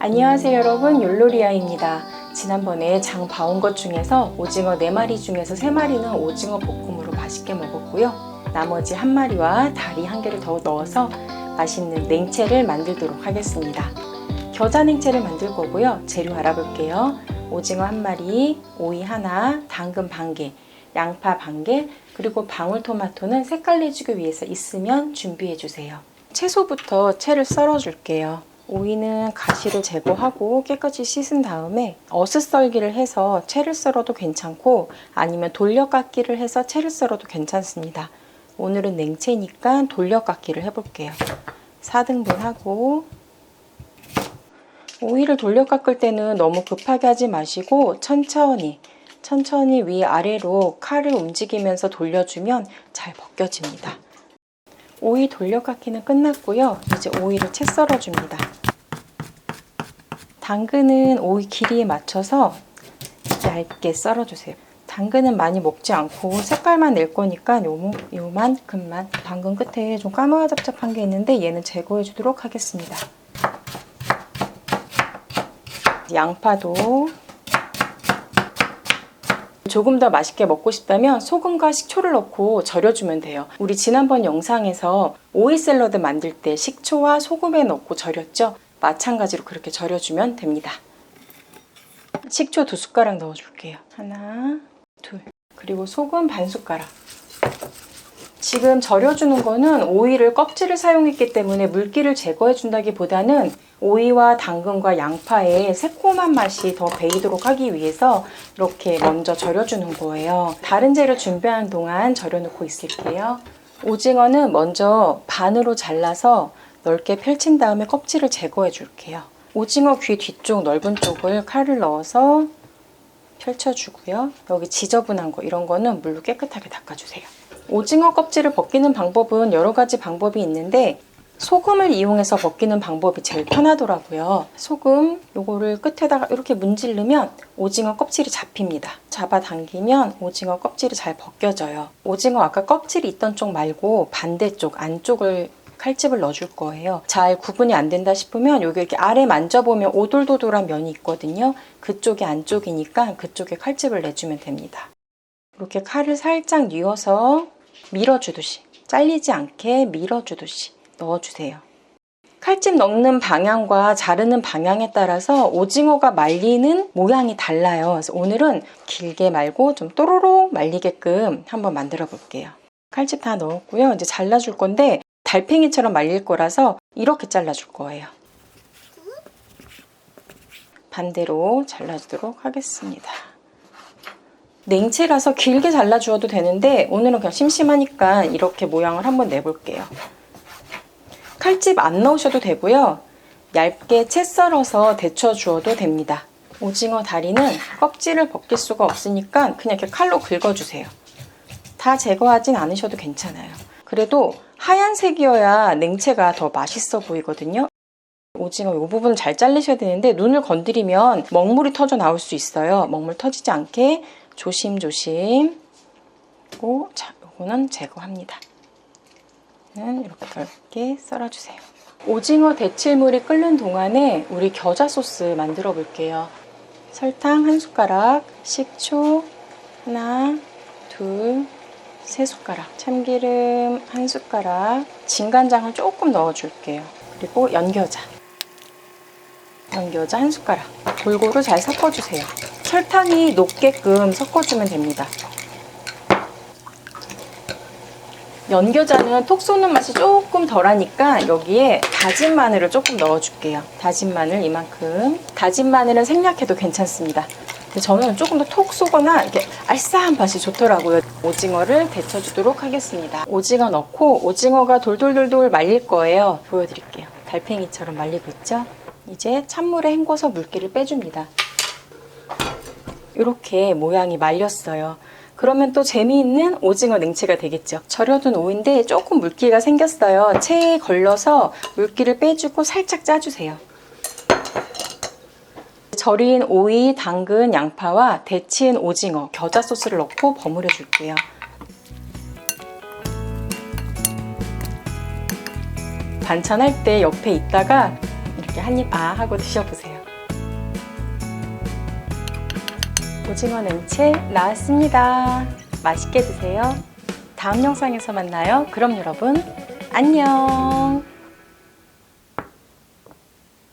안녕하세요 여러분, 율로리아입니다. 지난번에 장 봐온 것 중에서 오징어 4마리 중에서 3마리는 오징어 볶음으로 맛있게 먹었고요. 나머지 1마리와 다리 1개를 더 넣어서 맛있는 냉채를 만들도록 하겠습니다. 겨자 냉채를 만들 거고요. 재료 알아볼게요. 오징어 1마리, 오이 1, 당근 반개, 양파 반개, 그리고 방울토마토는 색깔 내주기 위해서 있으면 준비해 주세요. 채소부터 채를 썰어 줄게요. 오이는 가시를 제거하고 깨끗이 씻은 다음에 어슷썰기를 해서 채를 썰어도 괜찮고 아니면 돌려깎기를 해서 채를 썰어도 괜찮습니다. 오늘은 냉채니까 돌려깎기를 해볼게요. 4등분하고 오이를 돌려깎을 때는 너무 급하게 하지 마시고 천천히 위아래로 칼을 움직이면서 돌려주면 잘 벗겨집니다. 오이 돌려깎기는 끝났고요. 이제 오이를 채 썰어줍니다. 당근은 오이 길이에 맞춰서 얇게 썰어주세요. 당근은 많이 먹지 않고 색깔만 낼 거니까 요만큼만. 당근 끝에 좀 까무잡잡한 게 있는데 얘는 제거해 주도록 하겠습니다. 양파도 조금 더 맛있게 먹고 싶다면 소금과 식초를 넣고 절여주면 돼요. 우리 지난번 영상에서 오이 샐러드 만들 때 식초와 소금에 넣고 절였죠? 마찬가지로 그렇게 절여주면 됩니다. 식초 2숟가락 넣어줄게요. 1, 2, 그리고 소금 반 숟가락. 지금 절여주는 거는 오이를 껍질을 사용했기 때문에 물기를 제거해 준다기보다는 오이와 당근과 양파의 새콤한 맛이 더 배이도록 하기 위해서 이렇게 먼저 절여주는 거예요. 다른 재료 준비하는 동안 절여놓고 있을게요. 오징어는 먼저 반으로 잘라서 넓게 펼친 다음에 껍질을 제거해 줄게요. 오징어 귀 뒤쪽 넓은 쪽을 칼을 넣어서 펼쳐주고요. 여기 지저분한 거 이런 거는 물로 깨끗하게 닦아주세요. 오징어 껍질을 벗기는 방법은 여러 가지 방법이 있는데 소금을 이용해서 벗기는 방법이 제일 편하더라고요. 소금 요거를 끝에다가 이렇게 문지르면 오징어 껍질이 잡힙니다. 잡아당기면 오징어 껍질이 잘 벗겨져요. 오징어 아까 껍질이 있던 쪽 말고 반대쪽 안쪽을 칼집을 넣어줄 거예요. 잘 구분이 안 된다 싶으면 여기 이렇게 아래 만져보면 오돌도돌한 면이 있거든요. 그쪽이 안쪽이니까 그쪽에 칼집을 내주면 됩니다. 이렇게 칼을 살짝 뉘어서 밀어주듯이, 잘리지 않게 밀어주듯이 넣어주세요. 칼집 넣는 방향과 자르는 방향에 따라서 오징어가 말리는 모양이 달라요. 그래서 오늘은 길게 말고 좀 또로록 말리게끔 한번 만들어 볼게요. 칼집 다 넣었고요. 이제 잘라줄 건데 달팽이처럼 말릴 거라서 이렇게 잘라줄 거예요. 반대로 잘라주도록 하겠습니다. 냉채라서 길게 잘라주어도 되는데 오늘은 그냥 심심하니까 이렇게 모양을 한번 내볼게요. 칼집 안 넣으셔도 되고요. 얇게 채 썰어서 데쳐주어도 됩니다. 오징어 다리는 껍질을 벗길 수가 없으니까 그냥 이렇게 칼로 긁어주세요. 다 제거하진 않으셔도 괜찮아요. 그래도 하얀색이어야 냉채가 더 맛있어 보이거든요. 오징어 이 부분을 잘 자르셔야 되는데 눈을 건드리면 먹물이 터져 나올 수 있어요. 먹물 터지지 않게 조심조심. 그리고 자, 요거는 제거합니다. 이렇게 넓게 썰어주세요. 오징어 데칠물이 끓는 동안에 우리 겨자 소스 만들어 볼게요. 설탕 1숟가락, 식초 1, 2, 3숟가락, 참기름 1숟가락, 진간장을 조금 넣어줄게요. 그리고 연겨자 1숟가락. 골고루 잘 섞어주세요. 설탕이 녹게끔 섞어주면 됩니다. 연겨자는 톡 쏘는 맛이 조금 덜하니까 여기에 다진 마늘을 조금 넣어줄게요. 다진 마늘 이만큼. 다진 마늘은 생략해도 괜찮습니다. 근데 저는 조금 더 톡 쏘거나 이렇게 알싸한 맛이 좋더라고요. 오징어를 데쳐주도록 하겠습니다. 오징어 넣고 오징어가 돌돌돌돌 말릴 거예요. 보여드릴게요. 달팽이처럼 말리고 있죠? 이제 찬물에 헹궈서 물기를 빼줍니다. 이렇게 모양이 말렸어요. 그러면 또 재미있는 오징어 냉채가 되겠죠. 절여둔 오이인데 조금 물기가 생겼어요. 체에 걸러서 물기를 빼주고 살짝 짜주세요. 절인 오이, 당근, 양파와 데친 오징어, 겨자 소스를 넣고 버무려 줄게요. 반찬할 때 옆에 있다가 이렇게 한 입 하고 드셔보세요. 오징어 냉채 나왔습니다. 맛있게 드세요. 다음 영상에서 만나요. 그럼 여러분 안녕.